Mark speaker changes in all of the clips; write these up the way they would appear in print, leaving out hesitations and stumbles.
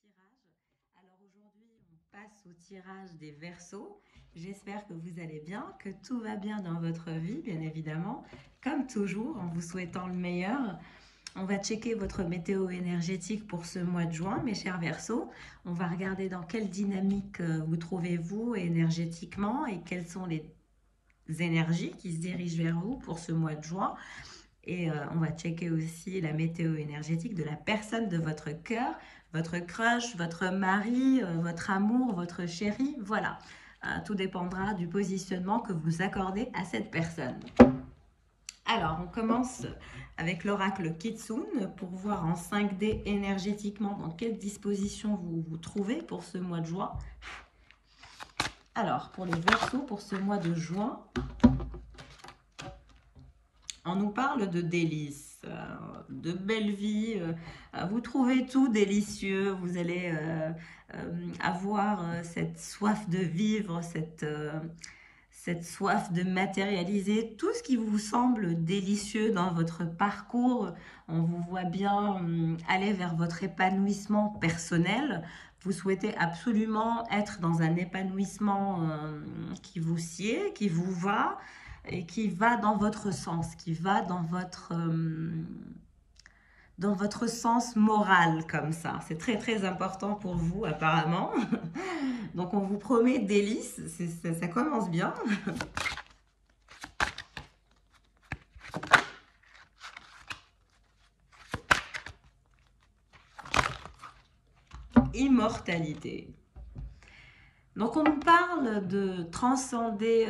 Speaker 1: tirage. Alors aujourd'hui, on passe au tirage des Verseaux. J'espère que vous allez bien, que tout va bien dans votre vie, bien évidemment. Comme toujours, en vous souhaitant le meilleur. On va checker votre météo énergétique pour ce mois de juin, mes chers Verseaux. On va regarder dans quelle dynamique vous trouvez-vous énergétiquement et quelles sont les énergies qui se dirigent vers vous pour ce mois de juin. Et on va checker aussi la météo énergétique de la personne de votre cœur, votre crush, votre mari, votre amour, votre chéri. Voilà, tout dépendra du positionnement que vous accordez à cette personne. Alors, on commence avec l'oracle Kitsune pour voir en 5D énergétiquement dans quelle disposition vous vous trouvez pour ce mois de juin. Alors, pour les Verseaux, pour ce mois de juin, on nous parle de délices, de belle vie. Vous trouvez tout délicieux. Vous allez avoir cette soif de vivre, cette soif de matérialiser tout ce qui vous semble délicieux dans votre parcours. On vous voit bien aller vers votre épanouissement personnel. Vous souhaitez absolument être dans un épanouissement qui vous sied, qui vous va et qui va dans votre sens, qui va dans votre sens moral comme ça. C'est très très important pour vous apparemment. Donc on vous promet délices, ça commence bien. Immortalité. Donc on nous parle de transcender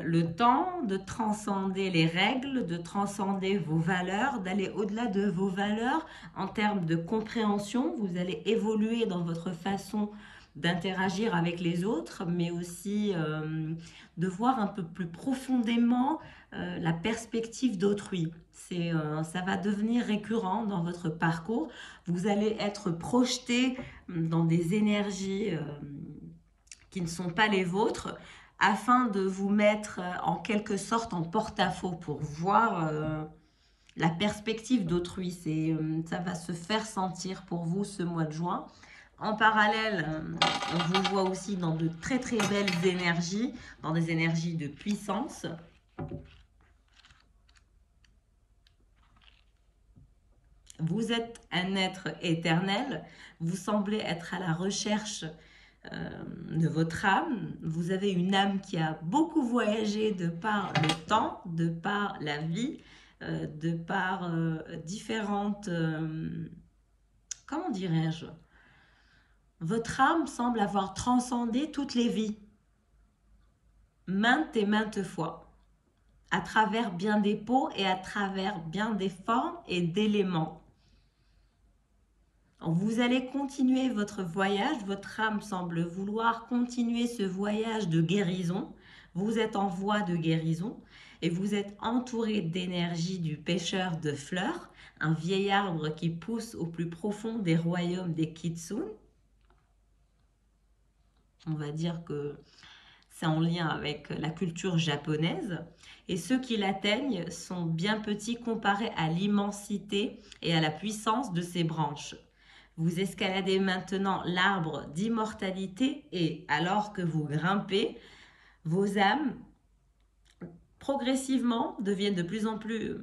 Speaker 1: le temps, de transcender les règles, de transcender vos valeurs, d'aller au-delà de vos valeurs en termes de compréhension. Vous allez évoluer dans votre façon d'interagir avec les autres, mais aussi de voir un peu plus profondément la perspective d'autrui. Ça va devenir récurrent dans votre parcours. Vous allez être projeté dans des énergies qui ne sont pas les vôtres, afin de vous mettre en quelque sorte en porte-à-faux pour voir la perspective d'autrui. Ça va se faire sentir pour vous ce mois de juin. En parallèle, on vous voit aussi dans de très très belles énergies, dans des énergies de puissance. Vous êtes un être éternel, vous semblez être à la recherche de votre âme. Vous avez une âme qui a beaucoup voyagé de par le temps, de par la vie, de par différentes... comment dirais-je? Votre âme semble avoir transcendé toutes les vies, maintes et maintes fois, à travers bien des peaux et à travers bien des formes et d'éléments. Vous allez continuer votre voyage, votre âme semble vouloir continuer ce voyage de guérison. Vous êtes en voie de guérison et vous êtes entouré d'énergie du pêcheur de fleurs, un vieil arbre qui pousse au plus profond des royaumes des Kitsune. On va dire que c'est en lien avec la culture japonaise. Et ceux qui l'atteignent sont bien petits comparés à l'immensité et à la puissance de ses branches. Vous escaladez maintenant l'arbre d'immortalité et alors que vous grimpez, vos âmes progressivement deviennent de plus en plus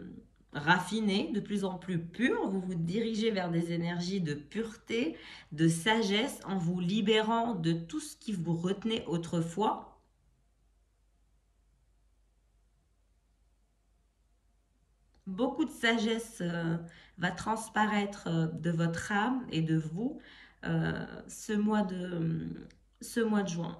Speaker 1: raffinées, de plus en plus pures. Vous vous dirigez vers des énergies de pureté, de sagesse en vous libérant de tout ce qui vous retenait autrefois. Beaucoup de sagesse va transparaître de votre âme et de vous ce mois de juin.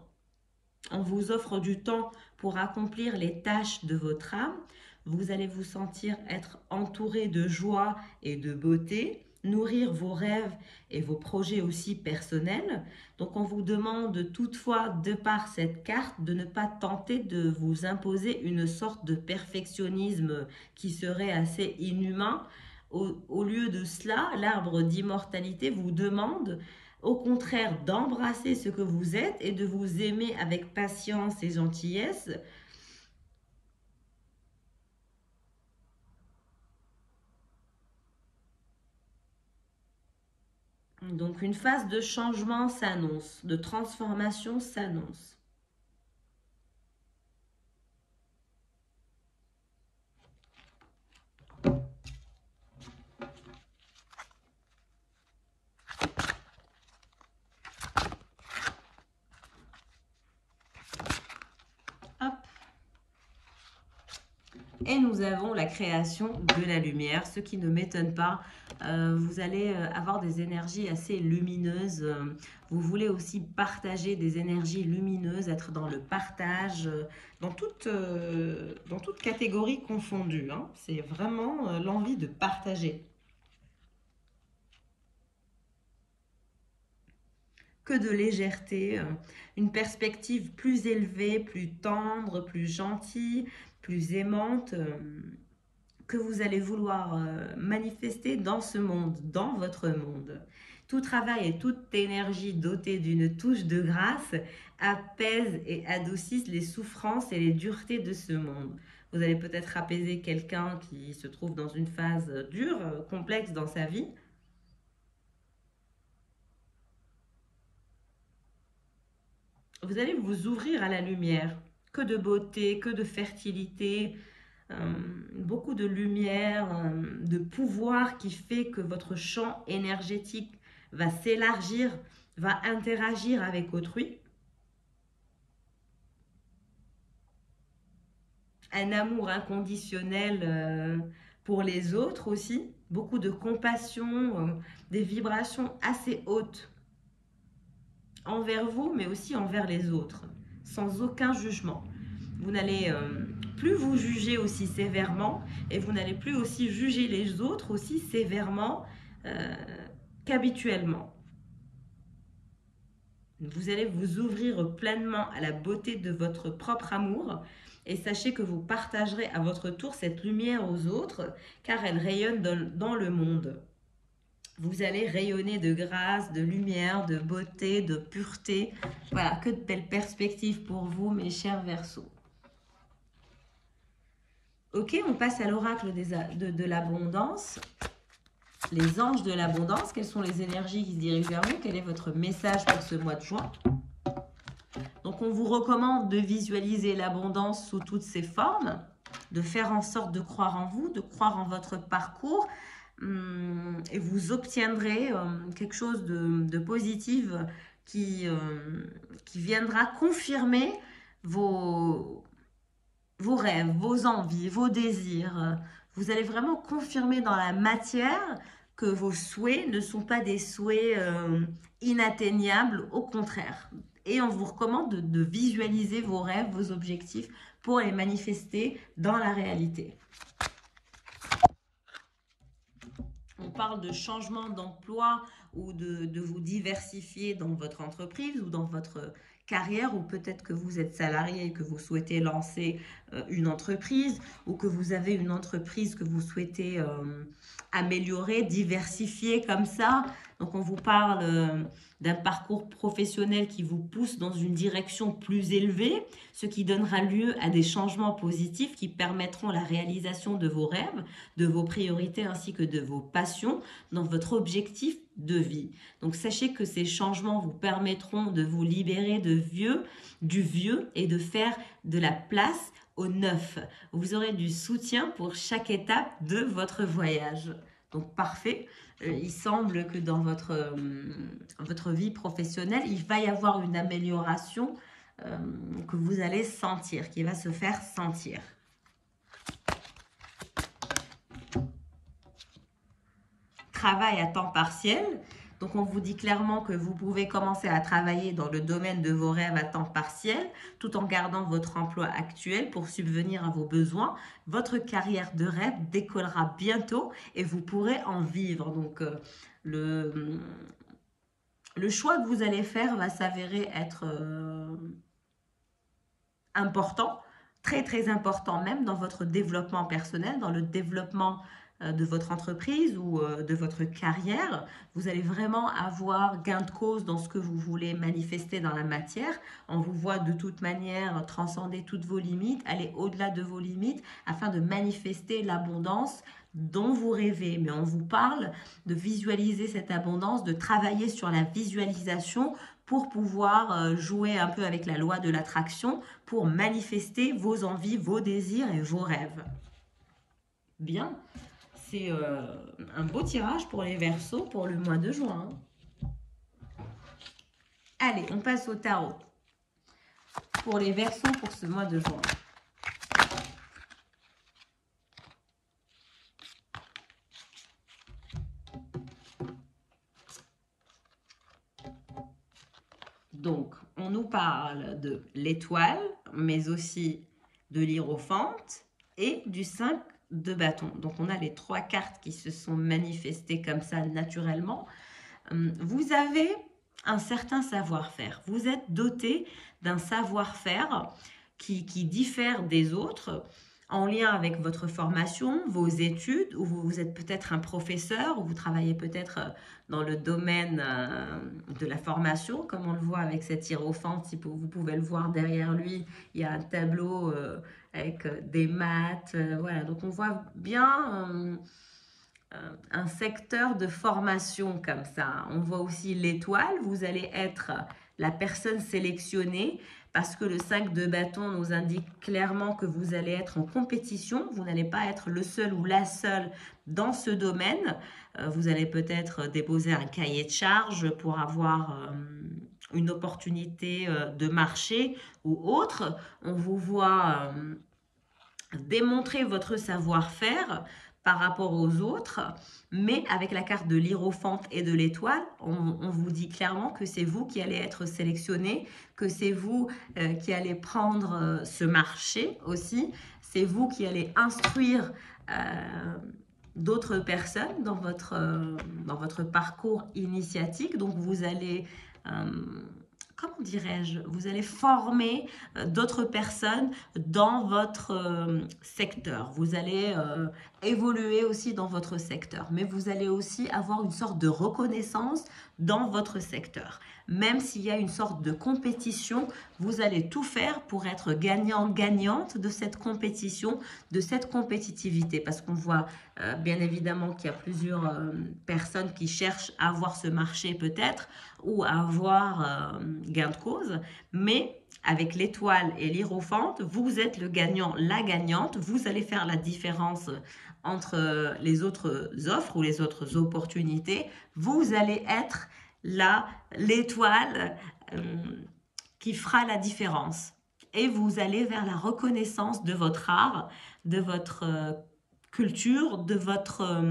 Speaker 1: On vous offre du temps pour accomplir les tâches de votre âme. Vous allez vous sentir être entouré de joie et de beauté, nourrir vos rêves et vos projets aussi personnels. Donc on vous demande toutefois, de par cette carte, de ne pas tenter de vous imposer une sorte de perfectionnisme qui serait assez inhumain. Au lieu de cela, l'arbre d'immortalité vous demande au contraire d'embrasser ce que vous êtes et de vous aimer avec patience et gentillesse. Donc une phase de changement s'annonce, de transformation s'annonce. Hop. Et nous avons la création de la lumière, ce qui ne m'étonne pas. Vous allez avoir des énergies assez lumineuses. Vous voulez aussi partager des énergies lumineuses, être dans le partage, dans toute catégorie confondue, hein. C'est vraiment l'envie de partager. Que de légèreté, une perspective plus élevée, plus tendre, plus gentille, plus aimante, que vous allez vouloir manifester dans ce monde, dans votre monde. Tout travail et toute énergie dotée d'une touche de grâce apaise et adoucissent les souffrances et les duretés de ce monde. Vous allez peut-être apaiser quelqu'un qui se trouve dans une phase dure, complexe dans sa vie. Vous allez vous ouvrir à la lumière. Que de beauté, que de fertilité, beaucoup de lumière, de pouvoir qui fait que votre champ énergétique va s'élargir, va interagir avec autrui. Un amour inconditionnel pour les autres aussi. Beaucoup de compassion, des vibrations assez hautes envers vous, mais aussi envers les autres, sans aucun jugement. Vous n'allez plus vous juger aussi sévèrement et vous n'allez plus aussi juger les autres aussi sévèrement qu'habituellement. Vous allez vous ouvrir pleinement à la beauté de votre propre amour et sachez que vous partagerez à votre tour cette lumière aux autres car elle rayonne dans le monde. Vous allez rayonner de grâce, de lumière, de beauté, de pureté. Voilà, que de belles perspectives pour vous, mes chers Verseaux. Ok, on passe à l'oracle de l'abondance. Les anges de l'abondance, quelles sont les énergies qui se dirigent vers vous? Quel est votre message pour ce mois de juin? Donc, on vous recommande de visualiser l'abondance sous toutes ses formes, de faire en sorte de croire en vous, de croire en votre parcours, et vous obtiendrez quelque chose de positif qui viendra confirmer vos rêves, vos envies, vos désirs. Vous allez vraiment confirmer dans la matière que vos souhaits ne sont pas des souhaits inatteignables, au contraire. Et on vous recommande de visualiser vos rêves, vos objectifs pour les manifester dans la réalité. On parle de changement d'emploi ou de vous diversifier dans votre entreprise ou dans votre carrière, ou peut-être que vous êtes salarié et que vous souhaitez lancer une entreprise, ou que vous avez une entreprise que vous souhaitez améliorer, diversifier comme ça. Donc on vous parle d'un parcours professionnel qui vous pousse dans une direction plus élevée, ce qui donnera lieu à des changements positifs qui permettront la réalisation de vos rêves, de vos priorités ainsi que de vos passions dans votre objectif de vie. Donc sachez que ces changements vous permettront de vous libérer du vieux et de faire de la place au neuf. Vous aurez du soutien pour chaque étape de votre voyage. Donc parfait. Il semble que dans votre vie professionnelle, il va y avoir une amélioration que vous allez sentir, qui va se faire sentir. Travail à temps partiel. Donc, on vous dit clairement que vous pouvez commencer à travailler dans le domaine de vos rêves à temps partiel, tout en gardant votre emploi actuel pour subvenir à vos besoins. Votre carrière de rêve décollera bientôt et vous pourrez en vivre. Donc, le choix que vous allez faire va s'avérer être important, très très important même dans votre développement personnel, dans le développement de votre entreprise ou de votre carrière. Vous allez vraiment avoir gain de cause dans ce que vous voulez manifester dans la matière. On vous voit de toute manière transcender toutes vos limites, aller au-delà de vos limites afin de manifester l'abondance dont vous rêvez. Mais on vous parle de visualiser cette abondance, de travailler sur la visualisation pour pouvoir jouer un peu avec la loi de l'attraction, pour manifester vos envies, vos désirs et vos rêves. Bien, c'est un beau tirage pour les Verseaux pour le mois de juin. Allez, on passe au tarot. Pour les Verseaux pour ce mois de juin. Donc, on nous parle de l'étoile, mais aussi de l'hiérophante et du 5 de bâton. Donc, on a les 3 cartes qui se sont manifestées comme ça naturellement. Vous avez un certain savoir-faire. Vous êtes doté d'un savoir-faire qui diffère des autres en lien avec votre formation, vos études, ou vous êtes peut-être un professeur, ou vous travaillez peut-être dans le domaine de la formation, comme on le voit avec cette hiérophante. Si vous pouvez le voir derrière lui, il y a un tableau avec des maths. Voilà, donc on voit bien un secteur de formation comme ça. On voit aussi l'étoile. Vous allez être la personne sélectionnée parce que le 5 de bâton nous indique clairement que vous allez être en compétition. Vous n'allez pas être le seul ou la seule dans ce domaine. Vous allez peut-être déposer un cahier de charge pour avoir une opportunité de marché ou autre. On vous voit démontrer votre savoir-faire par rapport aux autres, mais avec la carte de l'hiérophante et de l'étoile, on vous dit clairement que c'est vous qui allez être sélectionné, que c'est vous qui allez prendre ce marché aussi, c'est vous qui allez instruire d'autres personnes dans votre parcours initiatique. Donc vous allez comment dirais-je, vous allez former d'autres personnes dans votre secteur. Vous allez évoluer aussi dans votre secteur, mais vous allez aussi avoir une sorte de reconnaissance dans votre secteur. Même s'il y a une sorte de compétition, vous allez tout faire pour être gagnant-gagnante de cette compétition, de cette compétitivité. Parce qu'on voit bien évidemment qu'il y a plusieurs personnes qui cherchent à avoir ce marché peut-être, ou à avoir gain de cause, mais avec l'étoile et l'hiérophante, vous êtes le gagnant, la gagnante, vous allez faire la différence entre les autres offres ou les autres opportunités, vous allez être l'étoile qui fera la différence. Et vous allez vers la reconnaissance de votre art, de votre culture, de votre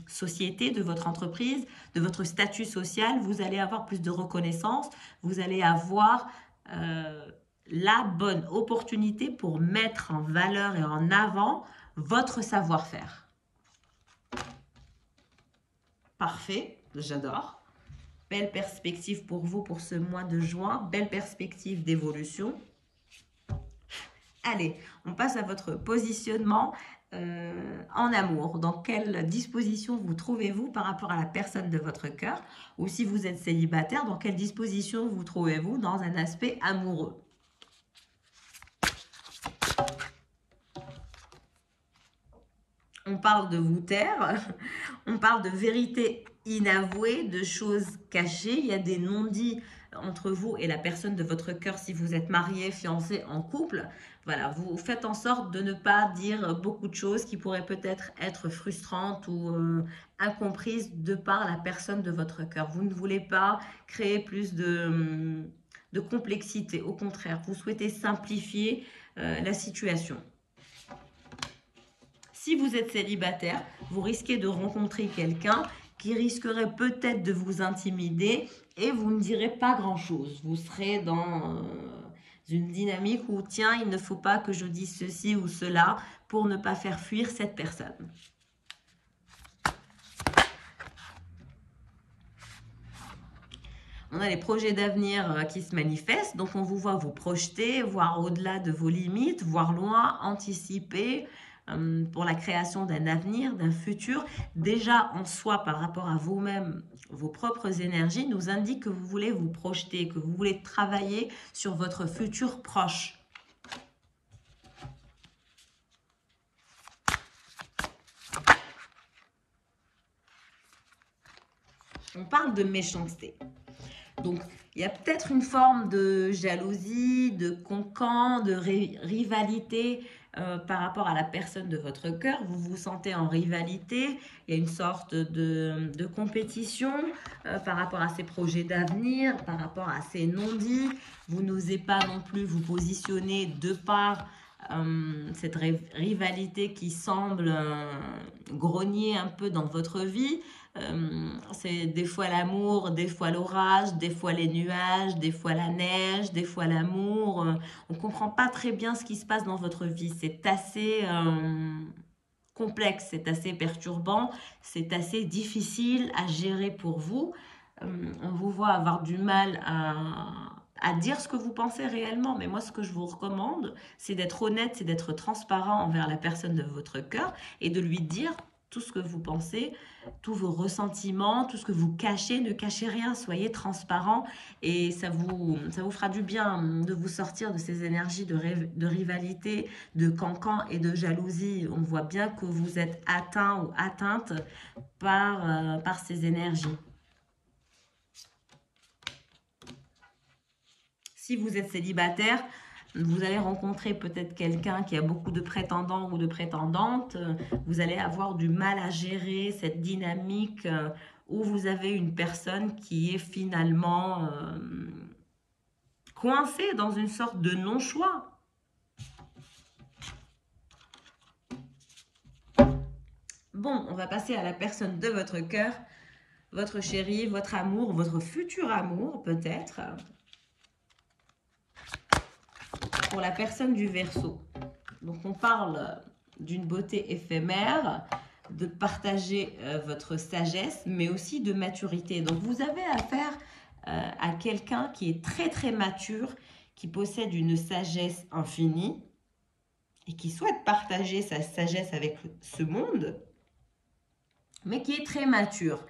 Speaker 1: société, de votre entreprise, de votre statut social. Vous allez avoir plus de reconnaissance, vous allez avoir la bonne opportunité pour mettre en valeur et en avant votre savoir-faire. Parfait, j'adore. Belle perspective pour vous pour ce mois de juin, belle perspective d'évolution. Allez, on passe à votre positionnement en amour. Dans quelle disposition vous trouvez-vous par rapport à la personne de votre cœur? Ou si vous êtes célibataire, dans quelle disposition vous trouvez-vous dans un aspect amoureux? On parle de vous taire, on parle de vérité inavouée, de choses cachées. Il y a des non-dits entre vous et la personne de votre cœur si vous êtes marié, fiancé, en couple. Voilà, vous faites en sorte de ne pas dire beaucoup de choses qui pourraient peut-être être frustrantes ou incomprises de par la personne de votre cœur. Vous ne voulez pas créer plus de complexité. Au contraire, vous souhaitez simplifier la situation. Si vous êtes célibataire, vous risquez de rencontrer quelqu'un qui risquerait peut-être de vous intimider et vous ne direz pas grand-chose. Vous serez dans une dynamique où, tiens, il ne faut pas que je dise ceci ou cela pour ne pas faire fuir cette personne. On a les projets d'avenir qui se manifestent, donc on vous voit vous projeter, voir au-delà de vos limites, voir loin, anticiper, pour la création d'un avenir, d'un futur, déjà en soi par rapport à vous-même, vos propres énergies, nous indique que vous voulez vous projeter, que vous voulez travailler sur votre futur proche. On parle de méchanceté. Donc, il y a peut-être une forme de jalousie, de cancan, de rivalité par rapport à la personne de votre cœur. Vous vous sentez en rivalité. Il y a une sorte de compétition par rapport à ces projets d'avenir, par rapport à ces non-dits. Vous n'osez pas non plus vous positionner de par cette rivalité qui semble grogner un peu dans votre vie. C'est des fois l'amour, des fois l'orage, des fois les nuages, des fois la neige, des fois l'amour. On ne comprend pas très bien ce qui se passe dans votre vie. C'est assez complexe, c'est assez perturbant, c'est assez difficile à gérer pour vous. On vous voit avoir du mal à dire ce que vous pensez réellement. Mais moi, ce que je vous recommande, c'est d'être honnête, c'est d'être transparent envers la personne de votre cœur et de lui dire tout ce que vous pensez, tous vos ressentiments, tout ce que vous cachez. Ne cachez rien, soyez transparent et ça vous fera du bien de vous sortir de ces énergies de rivalité, de cancan et de jalousie. On voit bien que vous êtes atteint ou atteinte par ces énergies. Si vous êtes célibataire, vous allez rencontrer peut-être quelqu'un qui a beaucoup de prétendants ou de prétendantes. Vous allez avoir du mal à gérer cette dynamique où vous avez une personne qui est finalement coincée dans une sorte de non-choix. Bon, on va passer à la personne de votre cœur, votre chéri, votre amour, votre futur amour peut-être. Pour la personne du Verseau. Donc on parle d'une beauté éphémère, de partager votre sagesse, mais aussi de maturité. Donc vous avez affaire à quelqu'un qui est très très mature, qui possède une sagesse infinie et qui souhaite partager sa sagesse avec ce monde, mais qui est très mature,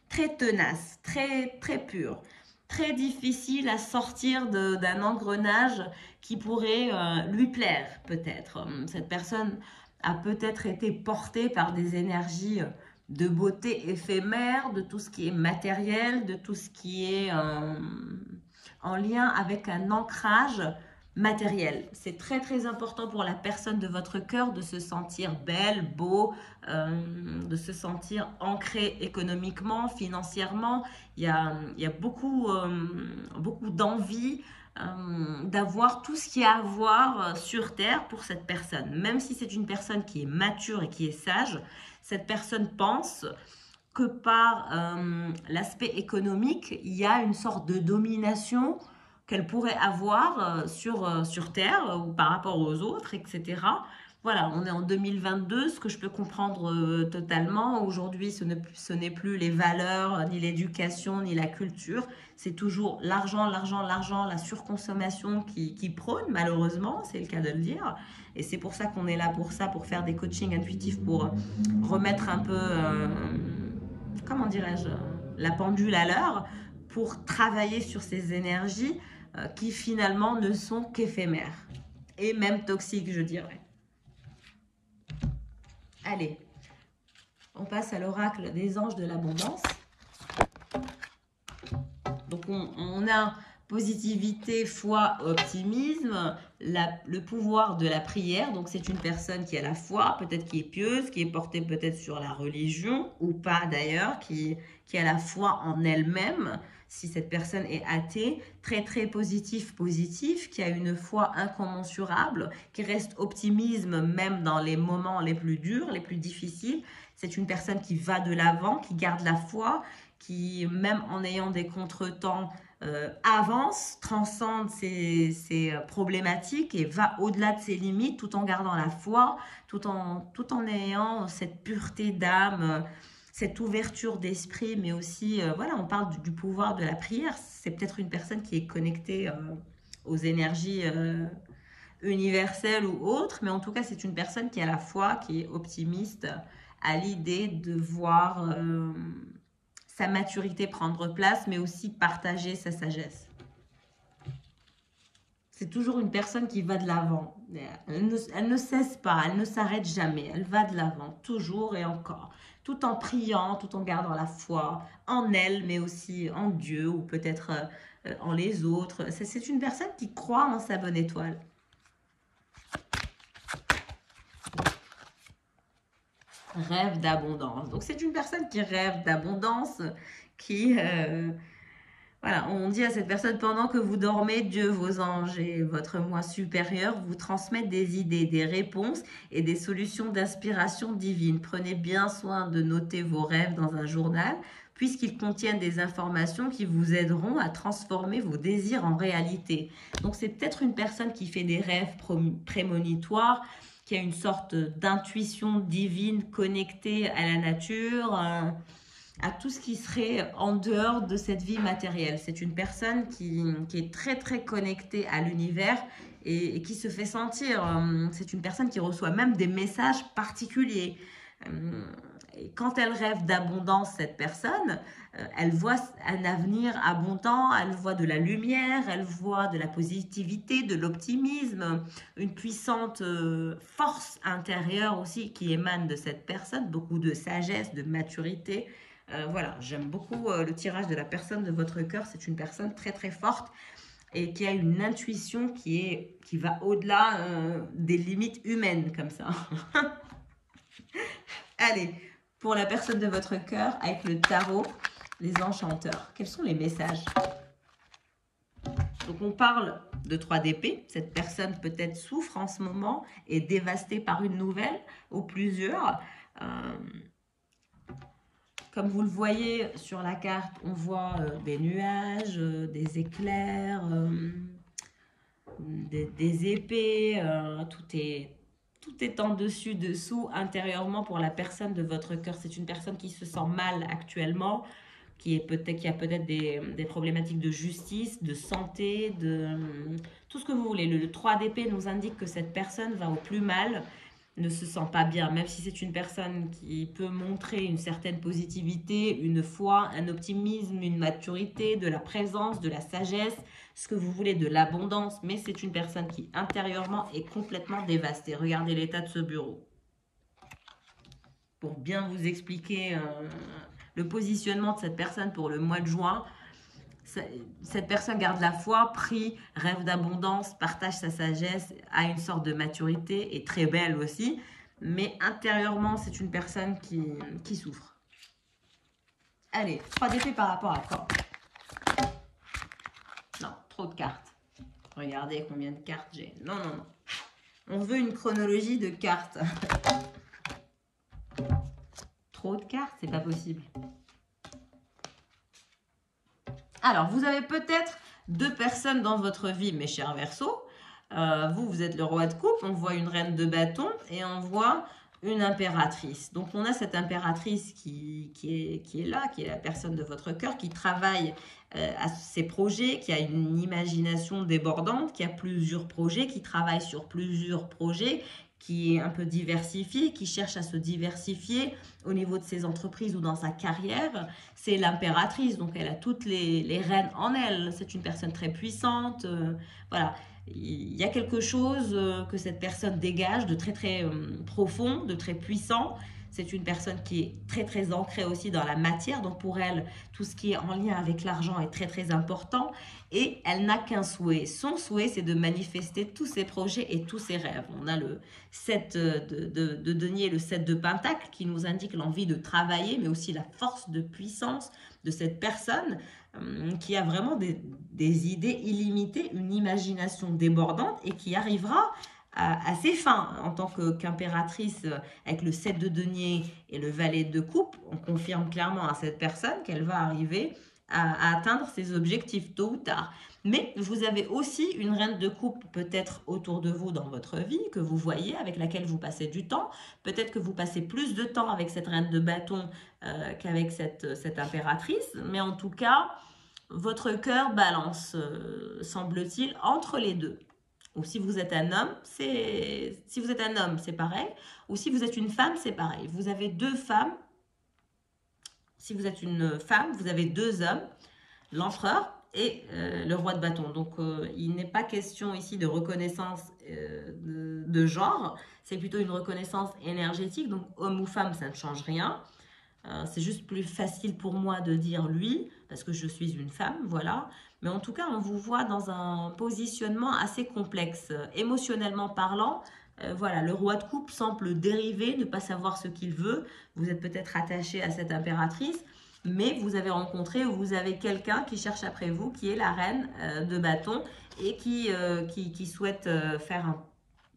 Speaker 1: très tenace, très très pure. Très difficile à sortir d'un engrenage qui pourrait lui plaire peut-être. Cette personne a peut-être été portée par des énergies de beauté éphémère, de tout ce qui est matériel, de tout ce qui est en lien avec un ancrage matériel. C'est très très important pour la personne de votre cœur de se sentir belle, beau, de se sentir ancré économiquement, financièrement. Il y a beaucoup, beaucoup d'envie d'avoir tout ce qu'il y a à voir sur Terre pour cette personne. Même si c'est une personne qui est mature et qui est sage, cette personne pense que par l'aspect économique, il y a une sorte de domination qu'elle pourrait avoir sur Terre ou par rapport aux autres, etc. Voilà, on est en 2022, ce que je peux comprendre totalement. Aujourd'hui, ce n'est plus les valeurs, ni l'éducation, ni la culture. C'est toujours l'argent, l'argent, l'argent, la surconsommation qui prône, malheureusement, c'est le cas de le dire. Et c'est pour ça qu'on est là pour ça, pour faire des coachings intuitifs, pour remettre un peu, comment dirais-je, la pendule à l'heure, pour travailler sur ces énergies qui finalement ne sont qu'éphémères et même toxiques, je dirais. Allez, on passe à l'oracle des anges de l'abondance. Donc on a positivité, foi, optimisme, le pouvoir de la prière. Donc c'est une personne qui a la foi, peut-être qui est pieuse, qui est portée peut-être sur la religion ou pas d'ailleurs, qui a la foi en elle-même. Si cette personne est athée, très très positif, qui a une foi incommensurable, qui reste optimisme même dans les moments les plus durs, les plus difficiles. C'est une personne qui va de l'avant, qui garde la foi, qui même en ayant des contretemps avance, transcende ses problématiques et va au-delà de ses limites tout en gardant la foi, tout en ayant cette pureté d'âme, cette ouverture d'esprit, mais aussi, voilà, on parle du pouvoir de la prière. C'est peut-être une personne qui est connectée aux énergies universel ou autre, mais en tout cas, c'est une personne qui a la foi, qui est optimiste à l'idée de voir sa maturité prendre place, mais aussi partager sa sagesse. C'est toujours une personne qui va de l'avant. Elle ne cesse pas, elle ne s'arrête jamais. Elle va de l'avant, toujours et encore. Tout en priant, tout en gardant la foi en elle, mais aussi en Dieu ou peut-être en les autres. C'est une personne qui croit en sa bonne étoile. Rêve d'abondance. Donc c'est une personne qui rêve d'abondance, qui... voilà, on dit à cette personne, pendant que vous dormez, Dieu, vos anges et votre moi supérieur vous transmettent des idées, des réponses et des solutions d'inspiration divine. Prenez bien soin de noter vos rêves dans un journal, puisqu'ils contiennent des informations qui vous aideront à transformer vos désirs en réalité. Donc c'est peut-être une personne qui fait des rêves prémonitoires, qui a une sorte d'intuition divine connectée à la nature, à tout ce qui serait en dehors de cette vie matérielle. C'est une personne qui est très très connectée à l'univers et qui se fait sentir. C'est une personne qui reçoit même des messages particuliers. Et quand elle rêve d'abondance, cette personne, elle voit un avenir abondant, elle voit de la lumière, elle voit de la positivité, de l'optimisme, une puissante force intérieure aussi qui émane de cette personne, beaucoup de sagesse, de maturité. Voilà, j'aime beaucoup le tirage de la personne de votre cœur. C'est une personne très très forte et qui a une intuition qui va au-delà des limites humaines comme ça. Allez, pour la personne de votre cœur, avec le tarot, les enchanteurs. Quels sont les messages? Donc on parle de 3 d'épée. Cette personne peut-être souffre en ce moment, est dévastée par une nouvelle ou plusieurs. Comme vous le voyez sur la carte, on voit des nuages, des éclairs, des épées, tout est en dessus, dessous, intérieurement pour la personne de votre cœur. C'est une personne qui se sent mal actuellement, qui a peut-être des problématiques de justice, de santé, tout ce que vous voulez. Le 3 d'épée nous indique que cette personne va au plus mal, ne se sent pas bien, même si c'est une personne qui peut montrer une certaine positivité, une foi, un optimisme, une maturité, de la présence, de la sagesse, ce que vous voulez, de l'abondance, mais c'est une personne qui intérieurement est complètement dévastée. Regardez l'état de ce bureau. Pour bien vous expliquer le positionnement de cette personne pour le mois de juin, cette personne garde la foi, prie, rêve d'abondance, partage sa sagesse, a une sorte de maturité, est très belle aussi, mais intérieurement, c'est une personne qui souffre. Allez, 3 d'épée par rapport à quoi? Non, trop de cartes. Regardez combien de cartes j'ai. Non, non, non. On veut une chronologie de cartes. Trop de cartes, c'est pas possible. Alors, vous avez peut-être 2 personnes dans votre vie, mes chers Verseaux. Vous êtes le roi de coupe, on voit une reine de bâton et on voit une impératrice. Donc, on a cette impératrice qui est là, qui est la personne de votre cœur, qui travaille à ses projets, qui a une imagination débordante, qui a plusieurs projets, qui travaille sur plusieurs projets, qui est un peu diversifié, qui cherche à se diversifier au niveau de ses entreprises ou dans sa carrière. C'est l'impératrice, donc elle a toutes les rênes en elle. C'est une personne très puissante. Voilà, il y a quelque chose que cette personne dégage de très très profond, de très puissant. C'est une personne qui est très très ancrée aussi dans la matière, donc pour elle, tout ce qui est en lien avec l'argent est très très important et elle n'a qu'un souhait. Son souhait, c'est de manifester tous ses projets et tous ses rêves. On a le 7 de denier, le 7 de pentacle qui nous indique l'envie de travailler, mais aussi la force de puissance de cette personne qui a vraiment des idées illimitées, une imagination débordante et qui arrivera à ses fins en tant qu'impératrice avec le 7 de denier et le valet de coupe. On confirme clairement à cette personne qu'elle va arriver à atteindre ses objectifs tôt ou tard. Mais vous avez aussi une reine de coupe peut-être autour de vous dans votre vie que vous voyez, avec laquelle vous passez du temps. Peut-être que vous passez plus de temps avec cette reine de bâton qu'avec cette impératrice. Mais en tout cas, votre cœur balance, semble-t-il, entre les deux. Ou si vous êtes un homme, c'est pareil. Ou si vous êtes une femme, c'est pareil. Vous avez deux femmes. Si vous êtes une femme, vous avez deux hommes, l'empereur et le roi de bâton. Donc, il n'est pas question ici de reconnaissance de genre. C'est plutôt une reconnaissance énergétique. Donc, homme ou femme, ça ne change rien. C'est juste plus facile pour moi de dire lui, parce que je suis une femme, voilà. Mais en tout cas, on vous voit dans un positionnement assez complexe. Émotionnellement parlant, voilà, le roi de coupe semble dériver, ne pas savoir ce qu'il veut. Vous êtes peut-être attaché à cette impératrice, mais vous avez rencontré ou vous avez quelqu'un qui cherche après vous, qui est la reine de bâton et qui souhaite faire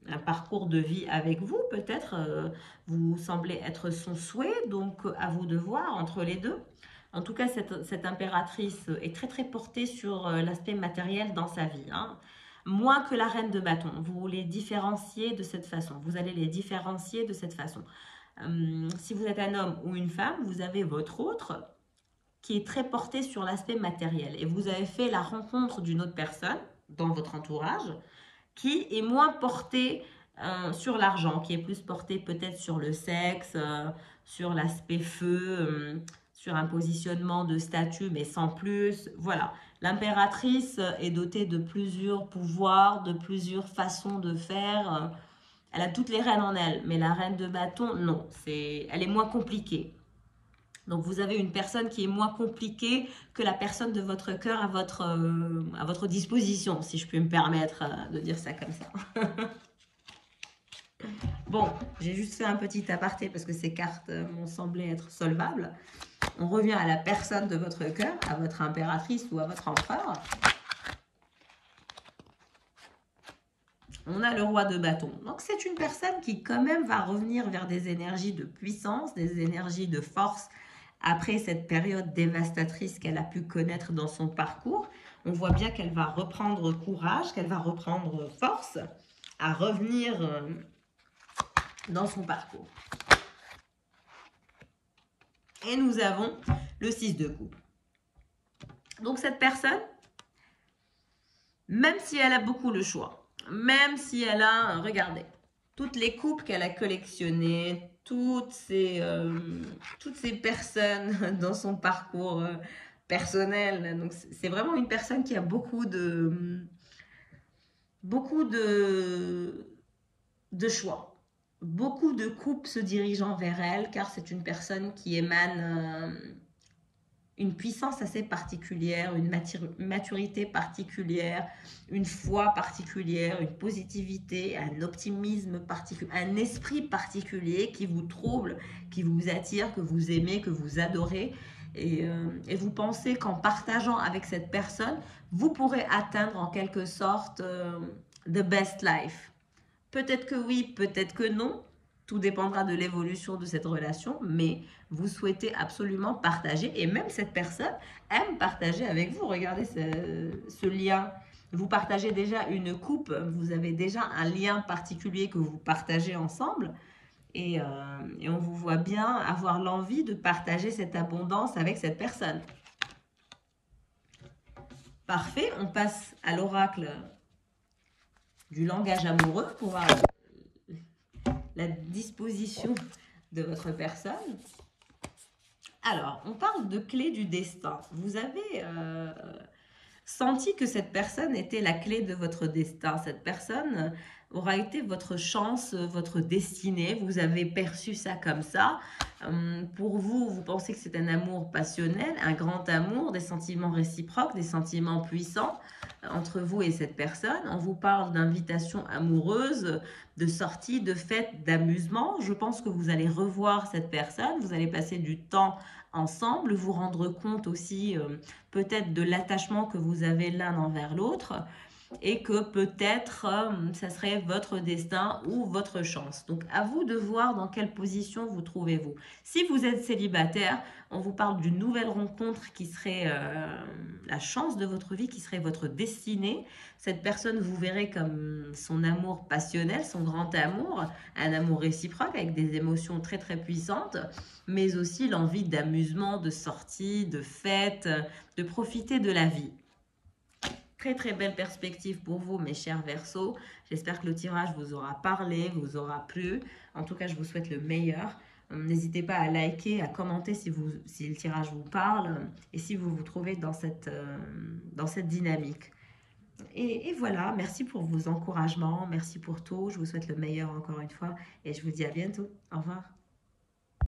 Speaker 1: un parcours de vie avec vous, peut-être. Vous semblez être son souhait, donc à vous de voir entre les deux. En tout cas, cette impératrice est très très portée sur l'aspect matériel dans sa vie, hein. Moins que la reine de bâton. Vous les différenciez de cette façon. Vous allez les différencier de cette façon. Si vous êtes un homme ou une femme, vous avez votre autre qui est très porté sur l'aspect matériel. Et vous avez fait la rencontre d'une autre personne dans votre entourage qui est moins porté sur l'argent, qui est plus porté peut-être sur le sexe, sur l'aspect feu, sur un positionnement de statut, mais sans plus. Voilà, l'impératrice est dotée de plusieurs pouvoirs, de plusieurs façons de faire. Elle a toutes les reines en elle, mais la reine de bâton, non, elle est moins compliquée. Donc, vous avez une personne qui est moins compliquée que la personne de votre cœur à votre disposition, si je puis me permettre de dire ça comme ça. Bon, j'ai juste fait un petit aparté parce que ces cartes m'ont semblé être solvables. On revient à la personne de votre cœur, à votre impératrice ou à votre empereur. On a le roi de bâton. Donc, c'est une personne qui quand même va revenir vers des énergies de puissance, des énergies de force, après cette période dévastatrice qu'elle a pu connaître dans son parcours. On voit bien qu'elle va reprendre courage, qu'elle va reprendre force à revenir dans son parcours. Et nous avons le 6 de coupe. Donc cette personne, même si elle a beaucoup le choix, même si elle a, regardez, toutes les coupes qu'elle a collectionnées, toutes ces personnes dans son parcours personnel. Donc c'est vraiment une personne qui a beaucoup de choix. Beaucoup de coupes se dirigeant vers elle, car c'est une personne qui émane une puissance assez particulière, une maturité particulière, une foi particulière, une positivité, un optimisme particulier, un esprit particulier qui vous trouble, qui vous attire, que vous aimez, que vous adorez. Et vous pensez qu'en partageant avec cette personne, vous pourrez atteindre en quelque sorte the best life. Peut-être que oui, peut-être que non. Tout dépendra de l'évolution de cette relation, mais vous souhaitez absolument partager. Et même cette personne aime partager avec vous. Regardez ce lien. Vous partagez déjà une coupe, vous avez déjà un lien particulier que vous partagez ensemble. Et on vous voit bien avoir l'envie de partager cette abondance avec cette personne. Parfait, on passe à l'oracle du langage amoureux pour voir la disposition de votre personne. Alors, on parle de clé du destin. Vous avez senti que cette personne était la clé de votre destin. Cette personne aura été votre chance, votre destinée. Vous avez perçu ça comme ça. Pour vous, vous pensez que c'est un amour passionnel, un grand amour, des sentiments réciproques, des sentiments puissants entre vous et cette personne. On vous parle d'invitation amoureuse, de sortie, de fête, d'amusement. Je pense que vous allez revoir cette personne, vous allez passer du temps ensemble, vous rendre compte aussi peut-être de l'attachement que vous avez l'un envers l'autre et que peut-être ça serait votre destin ou votre chance. Donc à vous de voir dans quelle position vous trouvez-vous. Si vous êtes célibataire, on vous parle d'une nouvelle rencontre qui serait la chance de votre vie, qui serait votre destinée. Cette personne, vous verrez comme son amour passionnel, son grand amour, un amour réciproque avec des émotions très très puissantes, mais aussi l'envie d'amusement, de sortie, de fête, de profiter de la vie. Très très belle perspective pour vous, mes chers Verseaux. J'espère que le tirage vous aura parlé, vous aura plu. En tout cas, je vous souhaite le meilleur. N'hésitez pas à liker, à commenter si le tirage vous parle et si vous vous trouvez dans cette dynamique. Et voilà, merci pour vos encouragements, merci pour tout. Je vous souhaite le meilleur encore une fois et je vous dis à bientôt. Au revoir.